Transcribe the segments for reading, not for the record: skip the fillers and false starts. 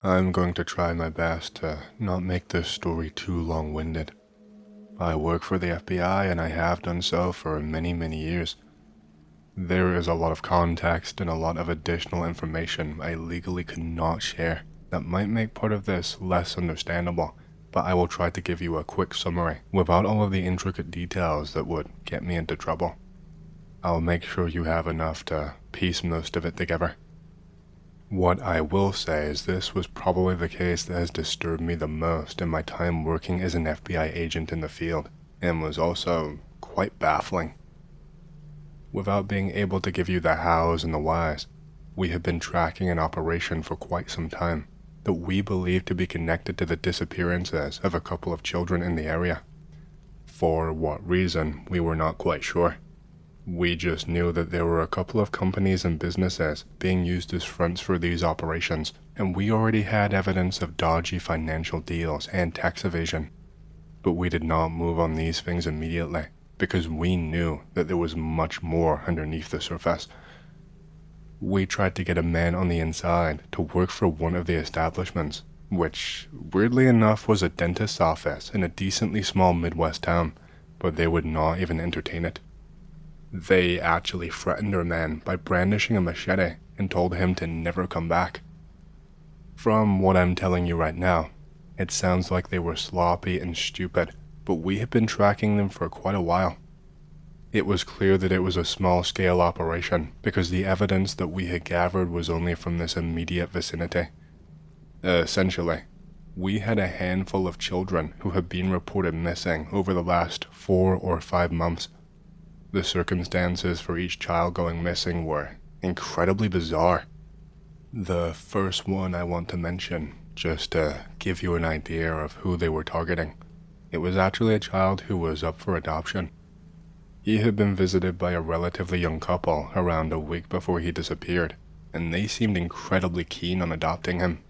I'm going to try my best to not make this story too long-winded. I work for the FBI and I have done so for many years. There is a lot of context and a lot of additional information I legally cannot share that might make part of this less understandable, but I will try to give you a quick summary without all of the intricate details that would get me into trouble. I'll make sure you have enough to piece most of it together. What I will say is this was probably the case that has disturbed me the most in my time working as an FBI agent in the field, and was also quite baffling. Without being able to give you the hows and the whys, we have been tracking an operation for quite some time that we believe to be connected to the disappearances of a couple of children in the area. For what reason, we were not quite sure. We just knew that there were a couple of companies and businesses being used as fronts for these operations, and we already had evidence of dodgy financial deals and tax evasion. But we did not move on these things immediately, because we knew that there was much more underneath the surface. We tried to get a man on the inside to work for one of the establishments, which, weirdly enough, was a dentist's office in a decently small Midwest town, but they would not even entertain it. They actually threatened our man by brandishing a machete and told him to never come back. From what I'm telling you right now, it sounds like they were sloppy and stupid, but we have been tracking them for quite a while. It was clear that it was a small-scale operation because the evidence that we had gathered was only from this immediate vicinity. Essentially, we had a handful of children who had been reported missing over the last 4 or 5 months. The circumstances for each child going missing were incredibly bizarre. The first one I want to mention, just to give you an idea of who they were targeting. It was actually a child who was up for adoption. He had been visited by a relatively young couple around a week before he disappeared, and they seemed incredibly keen on adopting him.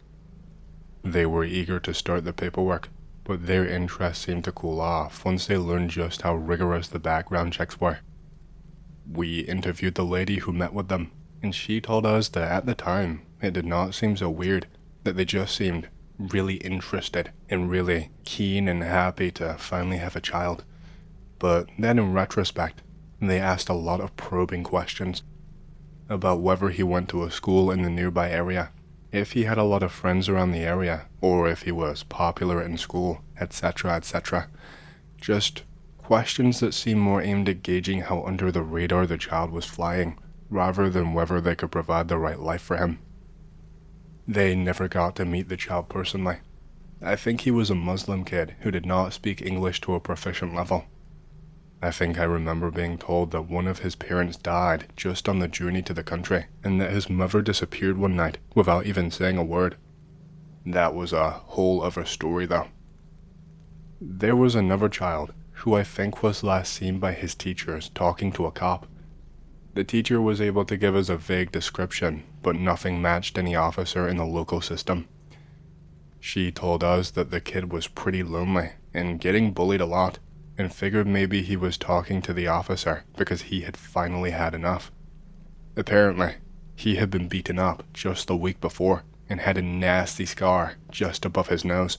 They were eager to start the paperwork, but their interest seemed to cool off once they learned just how rigorous the background checks were. We interviewed the lady who met with them, and she told us that at the time, it did not seem so weird, that they just seemed really interested and really keen and happy to finally have a child. But then in retrospect, they asked a lot of probing questions about whether he went to a school in the nearby area, if he had a lot of friends around the area, or if he was popular in school, etc., etc. Just questions that seemed more aimed at gauging how under the radar the child was flying, rather than whether they could provide the right life for him. They never got to meet the child personally. I think he was a Muslim kid who did not speak English to a proficient level. I think I remember being told that one of his parents died just on the journey to the country, and that his mother disappeared one night without even saying a word. That was a whole other story though. There was another child who I think was last seen by his teachers talking to a cop. The teacher was able to give us a vague description, but nothing matched any officer in the local system. She told us that the kid was pretty lonely and getting bullied a lot, and figured maybe he was talking to the officer because he had finally had enough. Apparently, he had been beaten up just the week before and had a nasty scar just above his nose.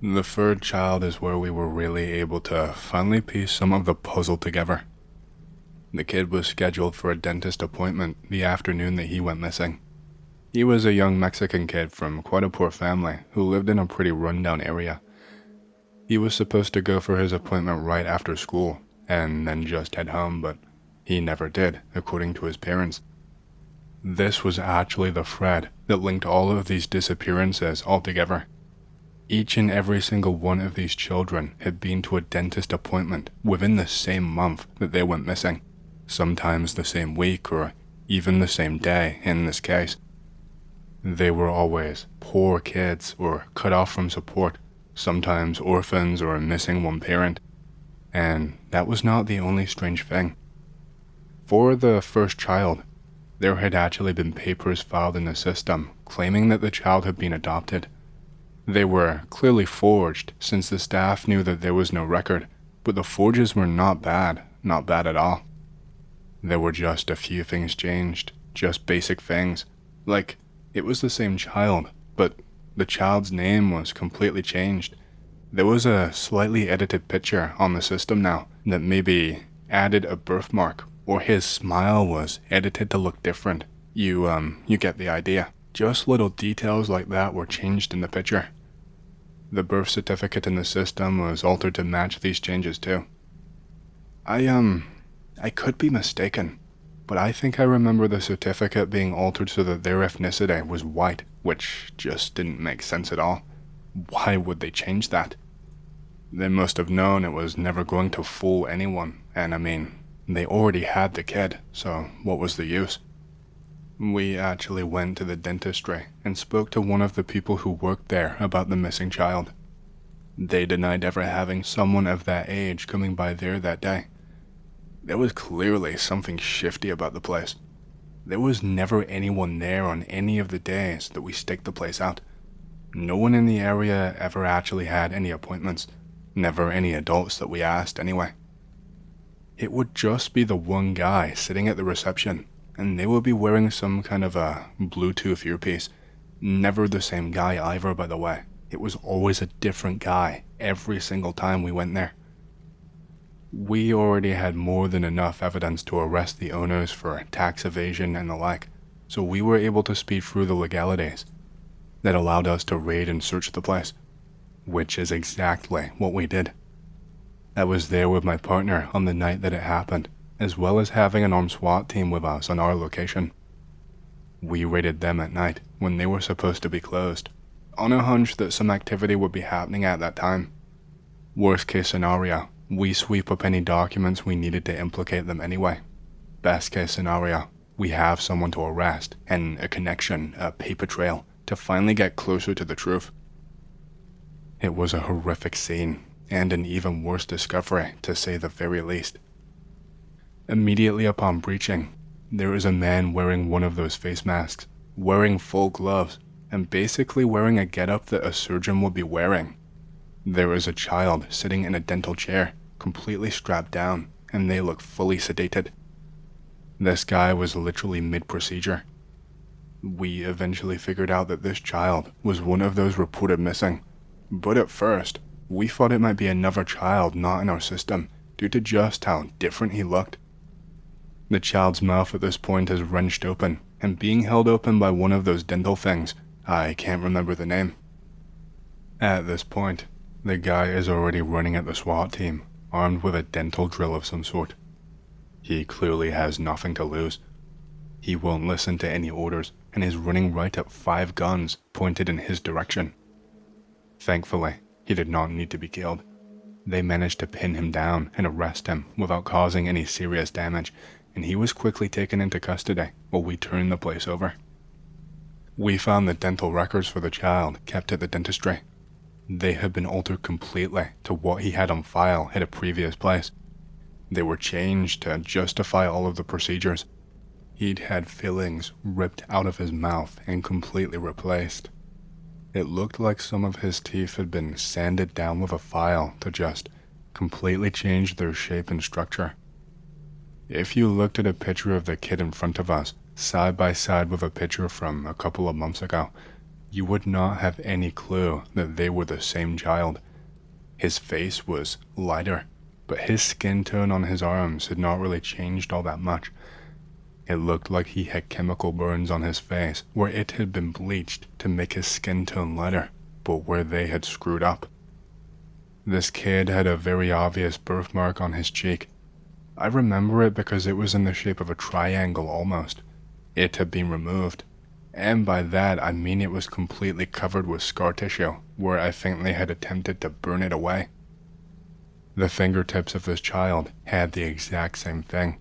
The third child is where we were really able to finally piece some of the puzzle together. The kid was scheduled for a dentist appointment the afternoon that he went missing. He was a young Mexican kid from quite a poor family who lived in a pretty rundown area. He was supposed to go for his appointment right after school and then just head home, but he never did, according to his parents. This was actually the thread that linked all of these disappearances all together. Each and every single one of these children had been to a dentist appointment within the same month that they went missing, sometimes the same week or even the same day in this case. They were always poor kids or cut off from support, sometimes orphans or missing one parent, and that was not the only strange thing. For the first child, there had actually been papers filed in the system claiming that the child had been adopted. They were clearly forged since the staff knew that there was no record, but the forges were not bad at all. There were just a few things changed, just basic things, like it was the same child, but The child's name was completely changed. There was a slightly edited picture on the system now that maybe added a birthmark, or his smile was edited to look different. You get the idea. Just little details like that were changed in the picture. The birth certificate in the system was altered to match these changes too. I could be mistaken, but I think I remember the certificate being altered so that their ethnicity was white, which just didn't make sense at all. Why would they change that? They must have known it was never going to fool anyone, and I mean, they already had the kid, so what was the use? We actually went to the dentistry and spoke to one of the people who worked there about the missing child. They denied ever having someone of that age coming by there that day. There was clearly something shifty about the place. There was never anyone there on any of the days that we staked the place out. No one in the area ever actually had any appointments. Never any adults that we asked anyway. It would just be the one guy sitting at the reception, and they would be wearing some kind of a Bluetooth earpiece. Never the same guy either, by the way. It was always a different guy every single time we went there. We already had more than enough evidence to arrest the owners for tax evasion and the like, so we were able to speed through the legalities that allowed us to raid and search the place, which is exactly what we did. I was there with my partner on the night that it happened, as well as having an armed SWAT team with us on our location. We raided them at night when they were supposed to be closed, on a hunch that some activity would be happening at that time. Worst case scenario, we sweep up any documents we needed to implicate them anyway. Best case scenario, we have someone to arrest and a connection, a paper trail, to finally get closer to the truth. It was a horrific scene, and an even worse discovery, to say the very least. Immediately upon breaching, there is a man wearing one of those face masks, wearing full gloves, and basically wearing a getup that a surgeon would be wearing. There is a child sitting in a dental chair, completely strapped down, and they look fully sedated. This guy was literally mid-procedure. We eventually figured out that this child was one of those reported missing, but at first, we thought it might be another child not in our system due to just how different he looked. The child's mouth at this point is wrenched open and being held open by one of those dental things. I can't remember the name. At this point, the guy is already running at the SWAT team, armed with a dental drill of some sort. He clearly has nothing to lose. He won't listen to any orders and is running right at 5 guns pointed in his direction. Thankfully, he did not need to be killed. They managed to pin him down and arrest him without causing any serious damage, and he was quickly taken into custody while we turned the place over. We found the dental records for the child kept at the dentistry. They had been altered completely to what he had on file at a previous place. They were changed to justify all of the procedures. He'd had fillings ripped out of his mouth and completely replaced. It looked like some of his teeth had been sanded down with a file to just completely change their shape and structure. If you looked at a picture of the kid in front of us, side by side with a picture from a couple of months ago, you would not have any clue that they were the same child. His face was lighter, but his skin tone on his arms had not really changed all that much. It looked like he had chemical burns on his face where it had been bleached to make his skin tone lighter, but where they had screwed up. This kid had a very obvious birthmark on his cheek. I remember it because it was in the shape of a triangle almost. It had been removed, and by that I mean it was completely covered with scar tissue where I think they had attempted to burn it away. The fingertips of this child had the exact same thing.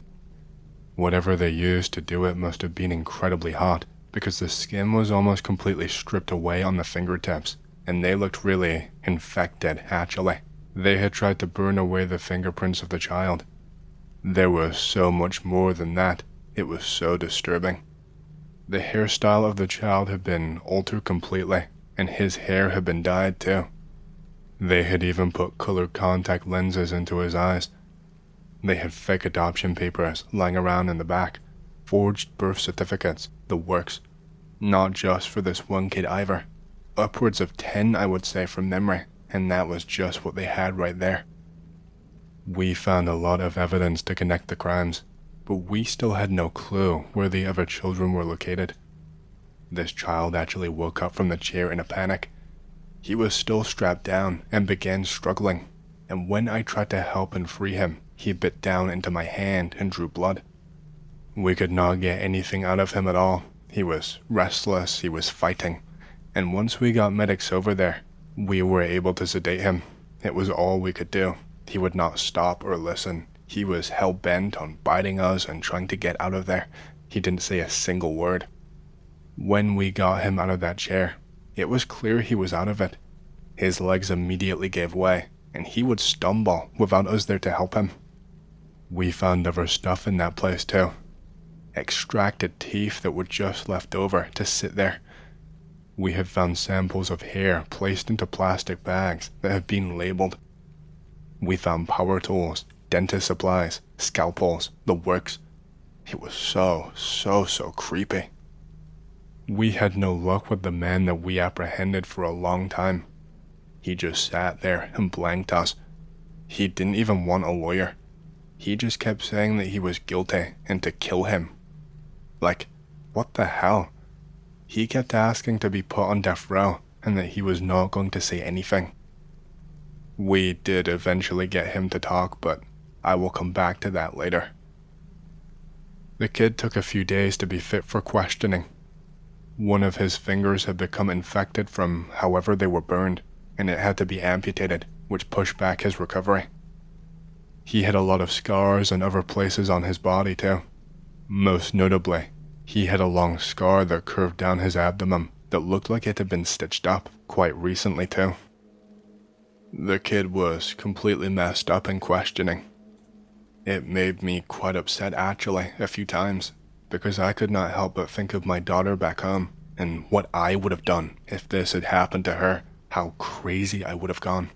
Whatever they used to do it must have been incredibly hot, because the skin was almost completely stripped away on the fingertips, and they looked really infected, actually. They had tried to burn away the fingerprints of the child. There was so much more than that. It was so disturbing. The hairstyle of the child had been altered completely, and his hair had been dyed too. They had even put colored contact lenses into his eyes. They had fake adoption papers lying around in the back, forged birth certificates, the works. Not just for this one kid either. Upwards of 10, I would say, from memory, and that was just what they had right there. We found a lot of evidence to connect the crimes, but we still had no clue where the other children were located. This child actually woke up from the chair in a panic. He was still strapped down and began struggling, and when I tried to help and free him, he bit down into my hand and drew blood. We could not get anything out of him at all. He was restless, he was fighting, and once we got medics over there, we were able to sedate him. It was all we could do. He would not stop or listen. He was hell-bent on biting us and trying to get out of there. He didn't say a single word. When we got him out of that chair, it was clear he was out of it. His legs immediately gave way, and he would stumble without us there to help him. We found other stuff in that place too. Extracted teeth that were just left over to sit there. We had found samples of hair placed into plastic bags that had been labeled. We found power tools, dentist supplies, scalpels, the works. It was so creepy. We had no luck with the man that we apprehended for a long time. He just sat there and blanked us. He didn't even want a lawyer. He just kept saying that he was guilty and to kill him. Like, what the hell? He kept asking to be put on death row and that he was not going to say anything. We did eventually get him to talk, but I will come back to that later. The kid took a few days to be fit for questioning. One of his fingers had become infected from however they were burned, and it had to be amputated, which pushed back his recovery. He had a lot of scars and other places on his body too. Most notably, he had a long scar that curved down his abdomen that looked like it had been stitched up quite recently too. The kid was completely messed up and questioning. It made me quite upset actually a few times, because I could not help but think of my daughter back home and what I would have done if this had happened to her, how crazy I would have gone.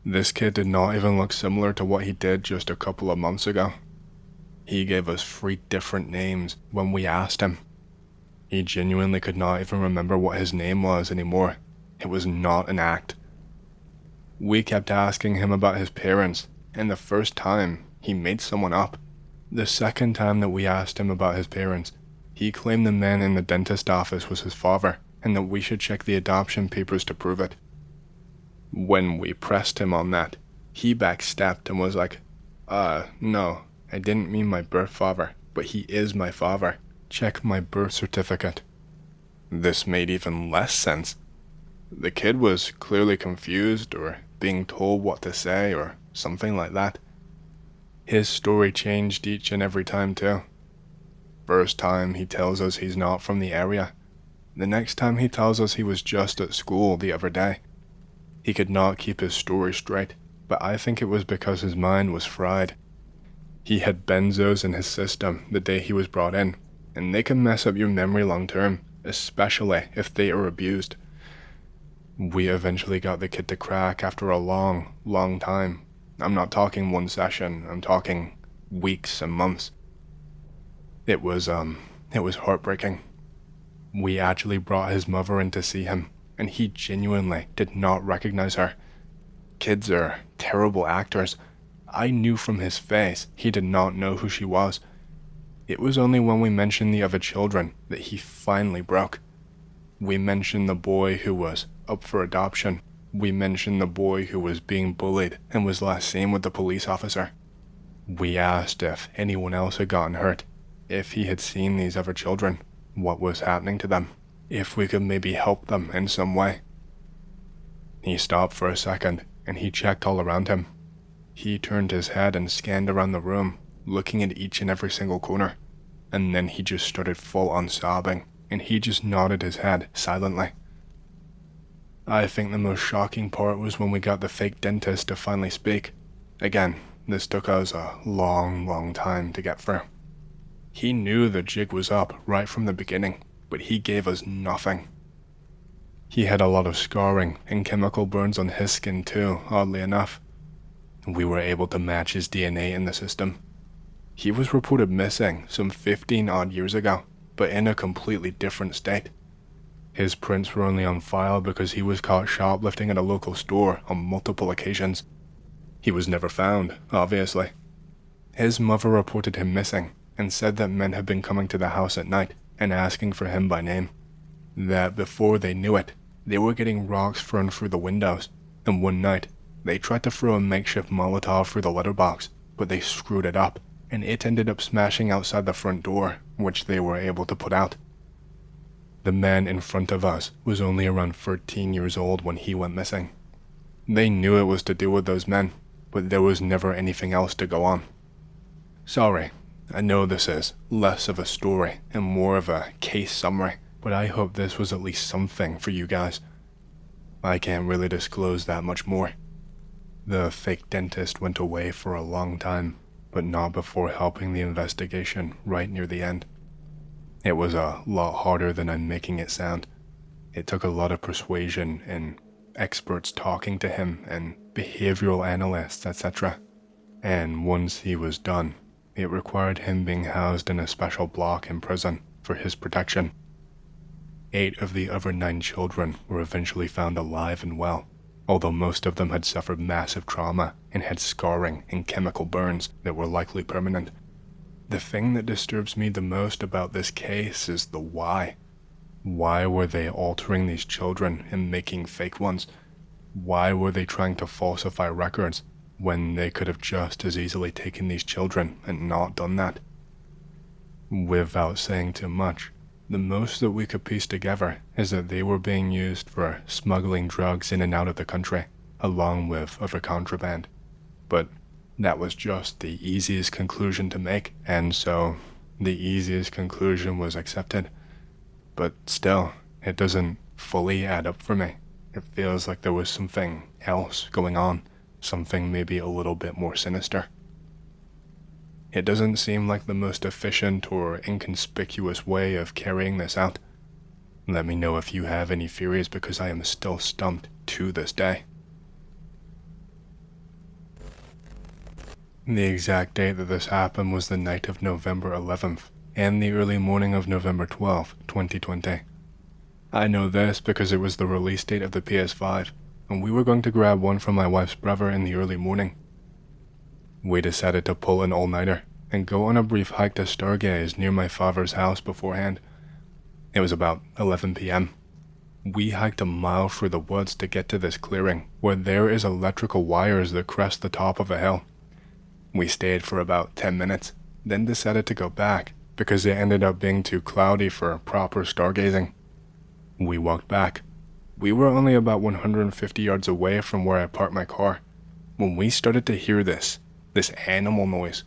This kid did not even look similar to what he did just a couple of months ago. He gave us 3 different names when we asked him. He genuinely could not even remember what his name was anymore. It was not an act. We kept asking him about his parents, and the first time, he made someone up. The second time that we asked him about his parents, he claimed the man in the dentist office was his father, and that we should check the adoption papers to prove it. When we pressed him on that, he backstepped and was like, no, I didn't mean my birth father, but he is my father. Check my birth certificate. This made even less sense. The kid was clearly confused or being told what to say or something like that. His story changed each and every time too. First time he tells us he's not from the area. The next time he tells us he was just at school the other day. He could not keep his story straight, but I think it was because his mind was fried. He had benzos in his system the day he was brought in, and they can mess up your memory long term, especially if they are abused. We eventually got the kid to crack after a long time. I'm not talking one session, I'm talking weeks and months. It was heartbreaking. We actually brought his mother in to see him, and he genuinely did not recognize her. Kids are terrible actors. I knew from his face he did not know who she was. It was only when we mentioned the other children that he finally broke. We mentioned the boy who was up for adoption. We mentioned the boy who was being bullied and was last seen with the police officer. We asked if anyone else had gotten hurt, if he had seen these other children, what was happening to them, if we could maybe help them in some way. He stopped for a second and he checked all around him. He turned his head and scanned around the room, looking at each and every single corner, and then he just started full on sobbing, and he just nodded his head silently. I think the most shocking part was when we got the fake dentist to finally speak. Again, this took us a long time to get through. He knew the jig was up right from the beginning, but he gave us nothing. He had a lot of scarring and chemical burns on his skin too, oddly enough. We were able to match his DNA in the system. He was reported missing some 15 odd years ago, but in a completely different state. His prints were only on file because he was caught shoplifting at a local store on multiple occasions. He was never found, obviously. His mother reported him missing and said that men had been coming to the house at night and asking for him by name. That before they knew it, they were getting rocks thrown through the windows, and one night, they tried to throw a makeshift Molotov through the letterbox, but they screwed it up, and it ended up smashing outside the front door, which they were able to put out. The man in front of us was only around 13 years old when he went missing. They knew it was to do with those men, but there was never anything else to go on. Sorry, I know this is less of a story and more of a case summary, but I hope this was at least something for you guys. I can't really disclose that much more. The fake dentist went away for a long time, but not before helping the investigation right near the end. It was a lot harder than I'm making it sound. It took a lot of persuasion and experts talking to him and behavioral analysts, etc. And once he was done, it required him being housed in a special block in prison for his protection. 8 of the other 9 children were eventually found alive and well, although most of them had suffered massive trauma and had scarring and chemical burns that were likely permanent. The thing that disturbs me the most about this case is the why. Why were they altering these children and making fake ones? Why were they trying to falsify records when they could have just as easily taken these children and not done that? Without saying too much, the most that we could piece together is that they were being used for smuggling drugs in and out of the country, along with other contraband. But that was just the easiest conclusion to make, and so the easiest conclusion was accepted. But still, it doesn't fully add up for me. It feels like there was something else going on, something maybe a little bit more sinister. It doesn't seem like the most efficient or inconspicuous way of carrying this out. Let me know if you have any theories, because I am still stumped to this day. The exact date that this happened was the night of November 11th and the early morning of November 12th, 2020. I know this because it was the release date of the PS5, and we were going to grab one from my wife's brother in the early morning. We decided to pull an all-nighter and go on a brief hike to stargaze near my father's house beforehand. It was about 11 p.m. We hiked a mile through the woods to get to this clearing where there is electrical wires that crest the top of a hill. We stayed for about 10 minutes, then decided to go back because it ended up being too cloudy for proper stargazing. We walked back. We were only about 150 yards away from where I parked my car when we started to hear this animal noise.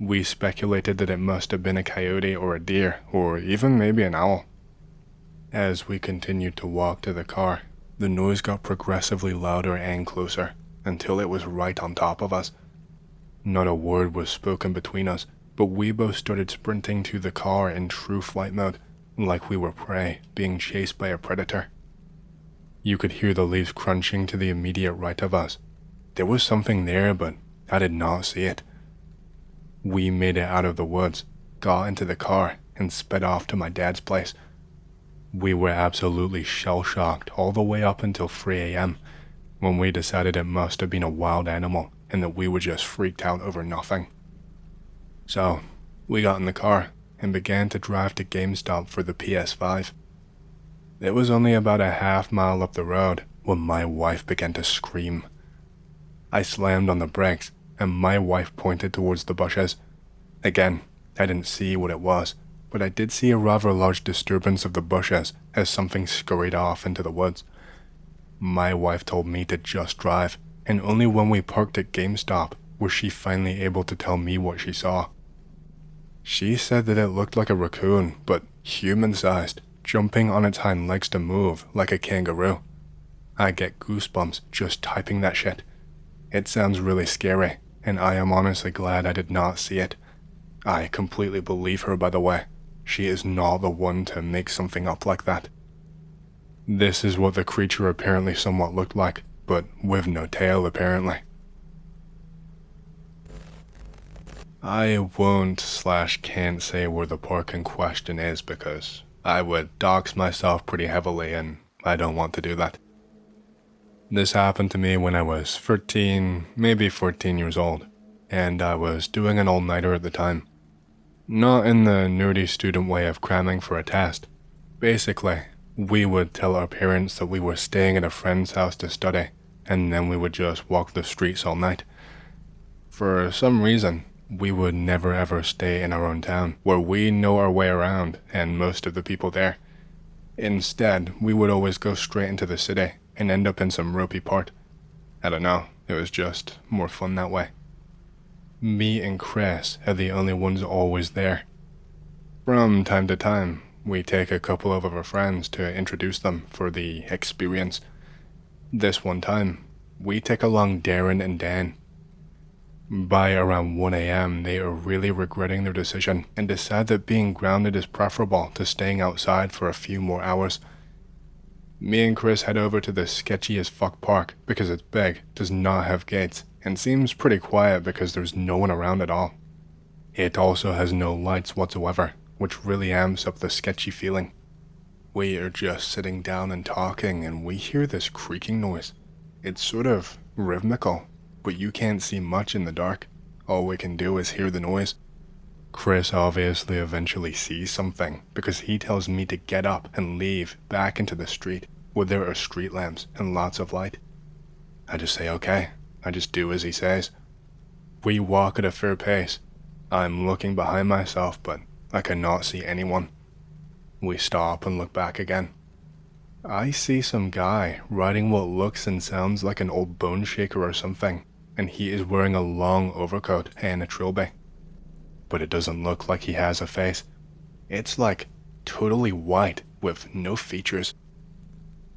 We speculated that it must have been a coyote or a deer, or even maybe an owl. As we continued to walk to the car, the noise got progressively louder and closer, until it was right on top of us. Not a word was spoken between us, but we both started sprinting to the car in true flight mode, like we were prey being chased by a predator. You could hear the leaves crunching to the immediate right of us. There was something there, but I did not see it. We made it out of the woods, got into the car, and sped off to my dad's place. We were absolutely shell-shocked all the way up until 3 a.m. when we decided it must have been a wild animal and that we were just freaked out over nothing. So, we got in the car and began to drive to GameStop for the PS5. It was only about a half mile up the road when my wife began to scream. I slammed on the brakes and my wife pointed towards the bushes. Again, I didn't see what it was, but I did see a rather large disturbance of the bushes as something scurried off into the woods. My wife told me to just drive, and only when we parked at GameStop was she finally able to tell me what she saw. She said that it looked like a raccoon, but human-sized, jumping on its hind legs to move like a kangaroo. I get goosebumps just typing that shit. It sounds really scary, and I am honestly glad I did not see it. I completely believe her, by the way. She is not the one to make something up like that. This is what the creature apparently somewhat looked like, but with no tail apparently. I won't/can't say where the park in question is because I would dox myself pretty heavily, and I don't want to do that. This happened to me when I was 13, maybe 14 years old, and I was doing an all-nighter at the time. Not in the nerdy student way of cramming for a test. Basically, we would tell our parents that we were staying at a friend's house to study, and then we would just walk the streets all night. For some reason, we would never ever stay in our own town, where we know our way around and most of the people there. Instead, we would always go straight into the city and end up in some ropey part. I don't know, it was just more fun that way. Me and Chris are the only ones always there. From time to time, we take a couple of our friends to introduce them for the experience. This one time, we take along Darren and Dan. By around 1 a.m., they are really regretting their decision and decide that being grounded is preferable to staying outside for a few more hours. Me and Chris head over to the sketchy as fuck park because it's big, does not have gates, and seems pretty quiet because there's no one around at all. It also has no lights whatsoever, which really amps up the sketchy feeling. We are just sitting down and talking, and we hear this creaking noise. It's sort of rhythmical, but you can't see much in the dark. All we can do is hear the noise. Chris obviously eventually sees something because he tells me to get up and leave back into the street where there are street lamps and lots of light. I just say okay. I just do as he says. We walk at a fair pace. I'm looking behind myself, but I cannot see anyone. We stop and look back again. I see some guy riding what looks and sounds like an old bone shaker or something, and he is wearing a long overcoat and a trilby. But it doesn't look like he has a face. It's like totally white with no features.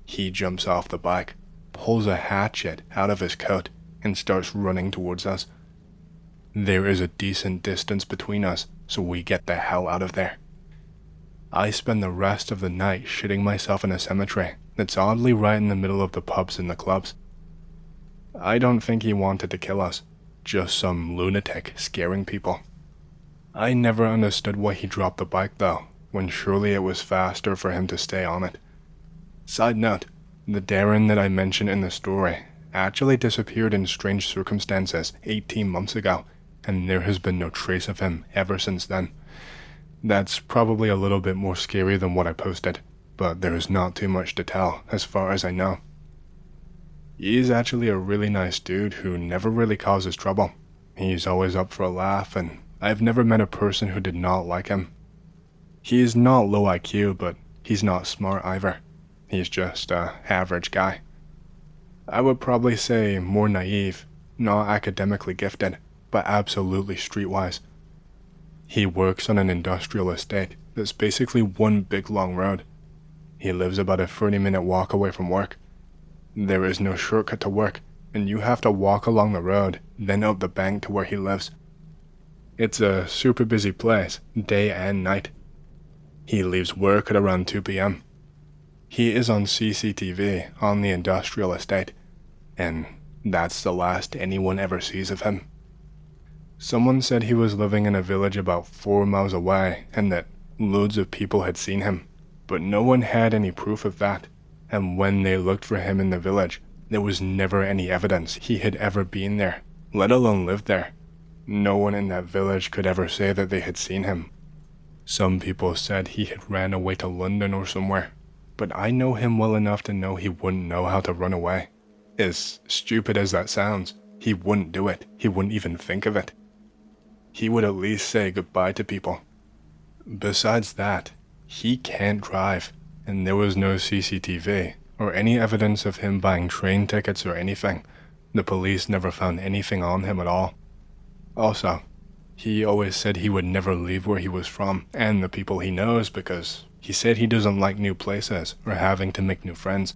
He jumps off the bike, pulls a hatchet out of his coat, and starts running towards us. There is a decent distance between us, so we get the hell out of there. I spend the rest of the night shitting myself in a cemetery that's oddly right in the middle of the pubs and the clubs. I don't think he wanted to kill us, just some lunatic scaring people. I never understood why he dropped the bike though, when surely it was faster for him to stay on it. Side note, the Darren that I mentioned in the story actually disappeared in strange circumstances 18 months ago, and there has been no trace of him ever since then. That's probably a little bit more scary than what I posted, but there is not too much to tell as far as I know. He is actually a really nice dude who never really causes trouble. He's always up for a laugh, and I've never met a person who did not like him. He is not low IQ, but he's not smart either. He's just an average guy. I would probably say more naive, not academically gifted, but absolutely streetwise. He works on an industrial estate that's basically one big long road. He lives about a 30-minute walk away from work. There is no shortcut to work, and you have to walk along the road, then up the bank to where he lives. It's a super busy place, day and night. He leaves work at around 2 p.m. He is on CCTV on the industrial estate, and that's the last anyone ever sees of him. Someone said he was living in a village about 4 miles away and that loads of people had seen him, but no one had any proof of that, and when they looked for him in the village, there was never any evidence he had ever been there, let alone lived there. No one in that village could ever say that they had seen him. Some people said he had ran away to London or somewhere, but I know him well enough to know he wouldn't know how to run away. As stupid as that sounds, he wouldn't do it. He wouldn't even think of it. He would at least say goodbye to people. Besides that, he can't drive, and there was no CCTV or any evidence of him buying train tickets or anything. The police never found anything on him at all. Also, he always said he would never leave where he was from and the people he knows because he said he doesn't like new places or having to make new friends.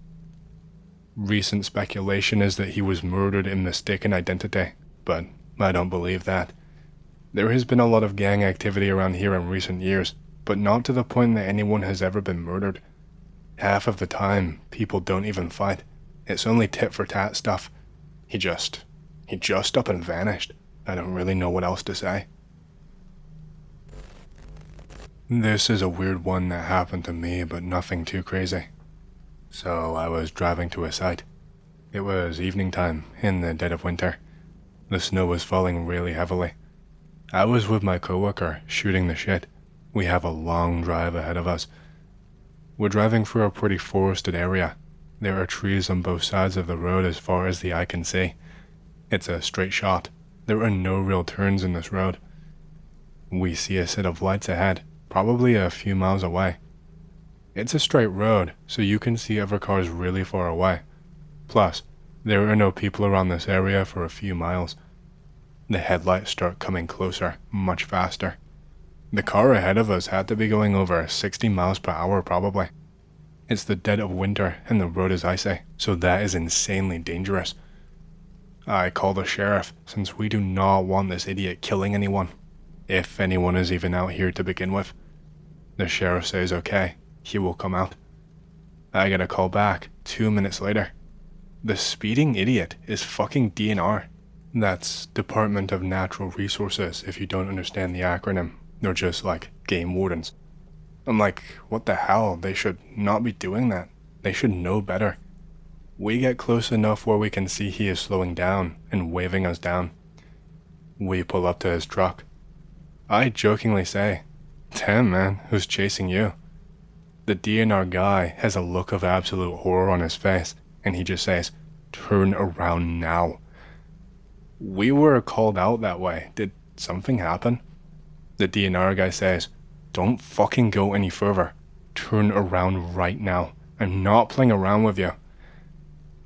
Recent speculation is that he was murdered in mistaken identity, but I don't believe that. There has been a lot of gang activity around here in recent years, but not to the point that anyone has ever been murdered. Half of the time, people don't even fight. It's only tit-for-tat stuff. He just up and vanished. I don't really know what else to say. This is a weird one that happened to me, but nothing too crazy. So I was driving to a site. It was evening time in the dead of winter. The snow was falling really heavily. I was with my coworker shooting the shit. We have a long drive ahead of us. We're driving through a pretty forested area. There are trees on both sides of the road as far as the eye can see. It's a straight shot. There are no real turns in this road. We see a set of lights ahead, probably a few miles away. It's a straight road, so you can see other cars really far away. Plus, there are no people around this area for a few miles. The headlights start coming closer, much faster. The car ahead of us had to be going over 60 miles per hour probably. It's the dead of winter and the road is icy, so that is insanely dangerous. I call the sheriff since we do not want this idiot killing anyone, if anyone is even out here to begin with. The sheriff says okay, he will come out. I get a call back 2 minutes later. The speeding idiot is fucking DNR. That's Department of Natural Resources if you don't understand the acronym. They're just like game wardens. I'm like, what the hell? They should not be doing that. They should know better. We get close enough where we can see he is slowing down and waving us down. We pull up to his truck. I jokingly say, "Damn man, who's chasing you?" The DNR guy has a look of absolute horror on his face, and he just says, "Turn around now." We were called out that way. Did something happen? The DNR guy says, "Don't fucking go any further. Turn around right now. I'm not playing around with you."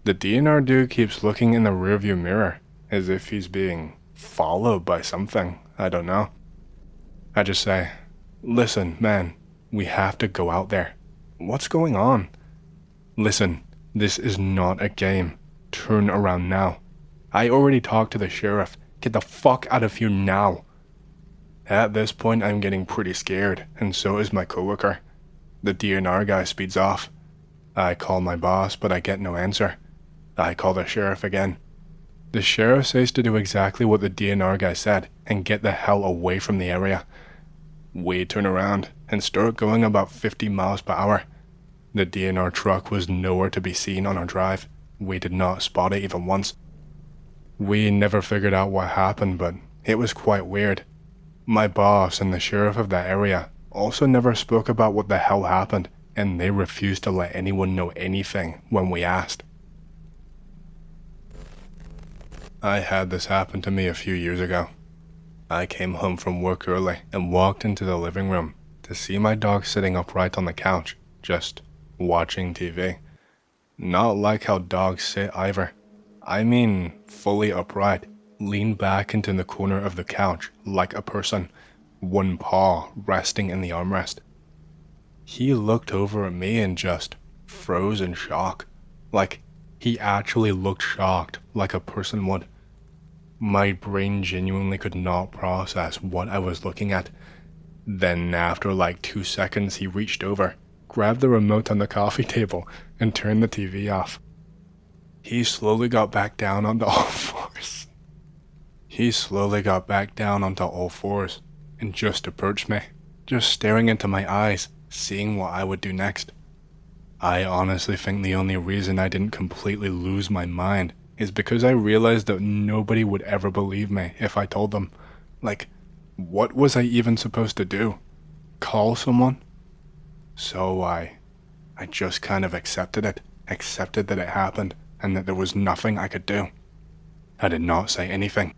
The DNR dude keeps looking in the rearview mirror, as if he's being followed by something. I don't know. I just say, "Listen, man, we have to go out there." "What's going on?" "Listen, this is not a game. Turn around now. I already talked to the sheriff. Get the fuck out of here now." At this point, I'm getting pretty scared, and so is my coworker. The DNR guy speeds off. I call my boss, but I get no answer. I call the sheriff again. The sheriff says to do exactly what the DNR guy said and get the hell away from the area. We turn around and start going about 50 miles per hour. The DNR truck was nowhere to be seen on our drive. We did not spot it even once. We never figured out what happened, but it was quite weird. My boss and the sheriff of that area also never spoke about what the hell happened, and they refused to let anyone know anything when we asked. I had this happen to me a few years ago. I came home from work early and walked into the living room to see my dog sitting upright on the couch, just watching TV. Not like how dogs sit either. I mean fully upright, leaned back into the corner of the couch like a person, one paw resting in the armrest. He looked over at me and just froze in shock. Like, he actually looked shocked like a person would. My brain genuinely could not process what I was looking at. Then after like 2 seconds, he reached over, grabbed the remote on the coffee table, and turned the TV off. He slowly got back down onto all fours. And just approached me, just staring into my eyes, seeing what I would do next. I honestly think the only reason I didn't completely lose my mind is because I realized that nobody would ever believe me if I told them. Like, what was I even supposed to do? Call someone? So I just kind of accepted that it happened, and that there was nothing I could do. I did not say anything.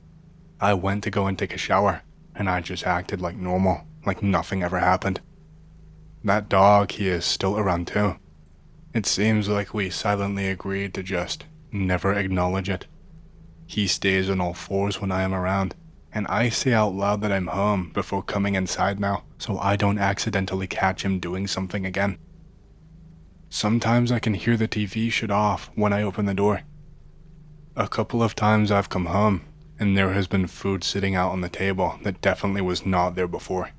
I went to go and take a shower, and I just acted like normal, like nothing ever happened. That dog, he is still around too. It seems like we silently agreed to just never acknowledge it. He stays on all fours when I am around, and I say out loud that I'm home before coming inside now, so I don't accidentally catch him doing something again. Sometimes I can hear the TV shut off when I open the door. A couple of times I've come home, and there has been food sitting out on the table that definitely was not there before.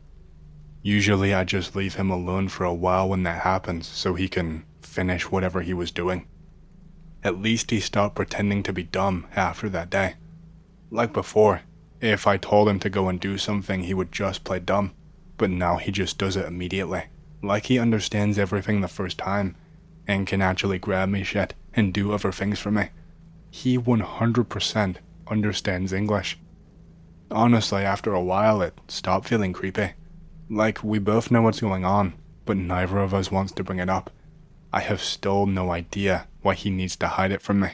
Usually I just leave him alone for a while when that happens so he can finish whatever he was doing. At least he stopped pretending to be dumb after that day. Like before, if I told him to go and do something, he would just play dumb. but now he just does it immediately, like he understands everything the first time, and can actually grab me shit and do other things for me. He 100% understands English. Honestly, after a while it stopped feeling creepy. Like we both know what's going on, but neither of us wants to bring it up. I have still no idea why he needs to hide it from me.